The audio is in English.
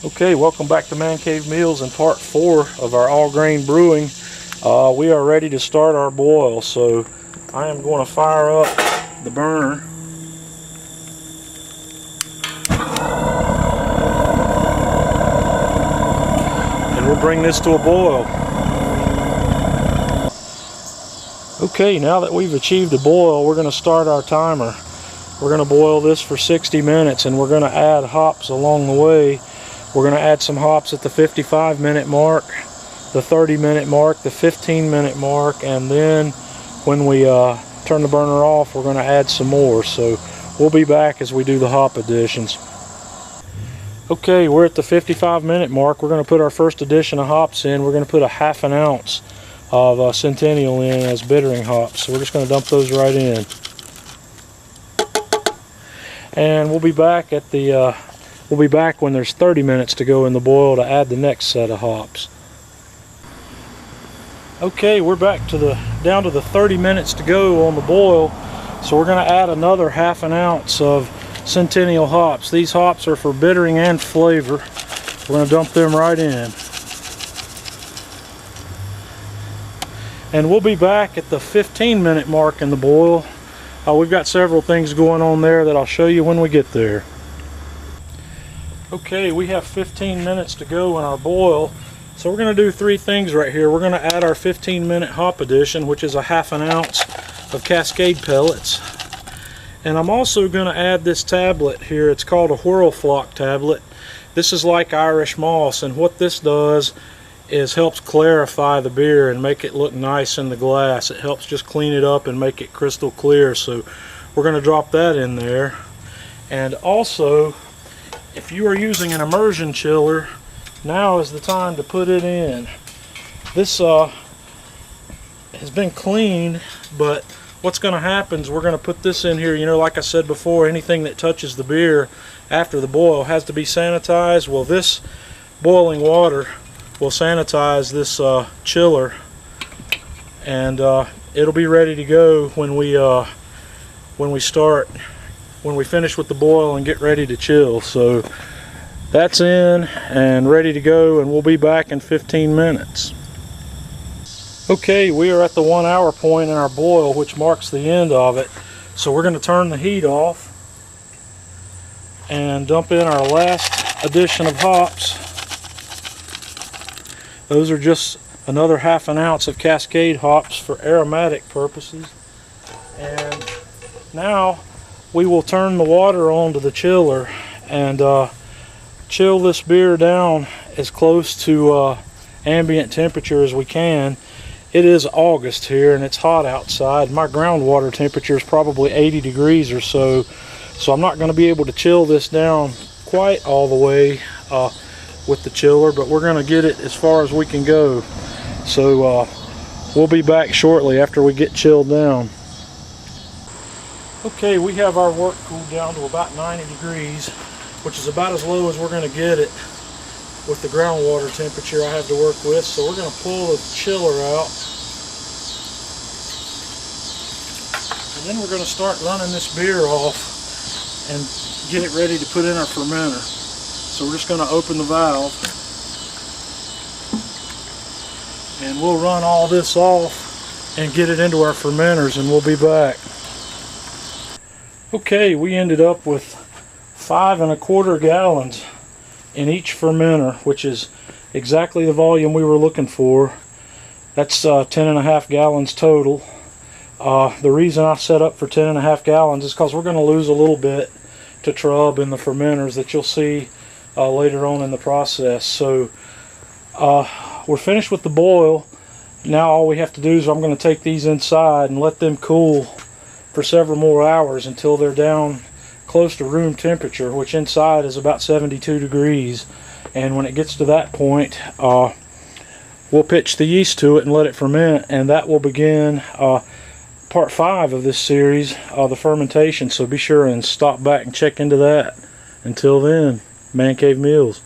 Okay, welcome back to Man Cave Meals in part 4 of our all grain brewing. We are ready to start our boil, so I am going to fire up the burner. And we'll bring this to a boil. Okay, now that we've achieved a boil, we're going to start our timer. We're going to boil this for 60 minutes and we're going to add hops along the way. We're going to add some hops at the 55-minute mark, the 30-minute mark, the 15-minute mark, and then when we turn the burner off, we're going to add some more. So we'll be back as we do the hop additions. Okay, we're at the 55-minute mark. We're going to put our first addition of hops in. We're going to put a ½ ounce of Centennial in as bittering hops. So we're just going to dump those right in. And we'll be back at the we'll be back when there's 30 minutes to go in the boil to add the next set of hops. Okay, we're back to down to the 30 minutes to go on the boil. So we're going to add another ½ ounce of Centennial hops. These hops are for bittering and flavor. We're going to dump them right in. And we'll be back at the 15-minute mark in the boil. We've got several things going on there that I'll show you when we get there. Okay, we have 15 minutes to go in our boil, so we're going to do three things right here. We're going to add our 15-minute hop addition, which is a ½ ounce of Cascade pellets. And I'm also going to add this tablet here. It's called a Whirl Flock tablet. This is like Irish moss, and what this does is helps clarify the beer and make it look nice in the glass. It helps just clean it up and make it crystal clear. So we're going to drop that in there. And also, if you are using an immersion chiller, now is the time to put it in. This has been cleaned, but what's going to happen is we're going to put this in here. You know, like I said before, anything that touches the beer after the boil has to be sanitized. Well, this boiling water will sanitize this chiller, and it'll be ready to go when we finish with the boil and get ready to chill. So that's in and ready to go, and we'll be back in 15 minutes. Okay, we are at the 1 hour point in our boil, which marks the end of it. So we're going to turn the heat off and dump in our last addition of hops. Those are just another ½ ounce of Cascade hops for aromatic purposes. And now we will turn the water on to the chiller and chill this beer down as close to ambient temperature as we can. It is August here and it's hot outside. My groundwater temperature is probably 80 degrees or so, so I'm not going to be able to chill this down quite all the way with the chiller, but we're going to get it as far as we can go. So we'll be back shortly after we get chilled down. Okay, we have our wort cooled down to about 90 degrees, which is about as low as we're going to get it with the groundwater temperature I have to work with. So we're going to pull the chiller out, and then we're going to start running this beer off and get it ready to put in our fermenter. So we're just going to open the valve and we'll run all this off and get it into our fermenters, and we'll be back. Okay, we ended up with 5 1/4 gallons in each fermenter, which is exactly the volume we were looking for. That's 10.5 gallons total. The reason I set up for 10.5 gallons is because we're going to lose a little bit to trub in the fermenters that you'll see later on in the process. So we're finished with the boil. Now all we have to do is I'm going to take these inside and let them cool for several more hours until they're down close to room temperature, which inside is about 72 degrees. And when it gets to that point, we'll pitch the yeast to it and let it ferment, and that will begin part 5 of this series, the fermentation. So be sure and stop back and check into that. Until then, Man Cave Meals.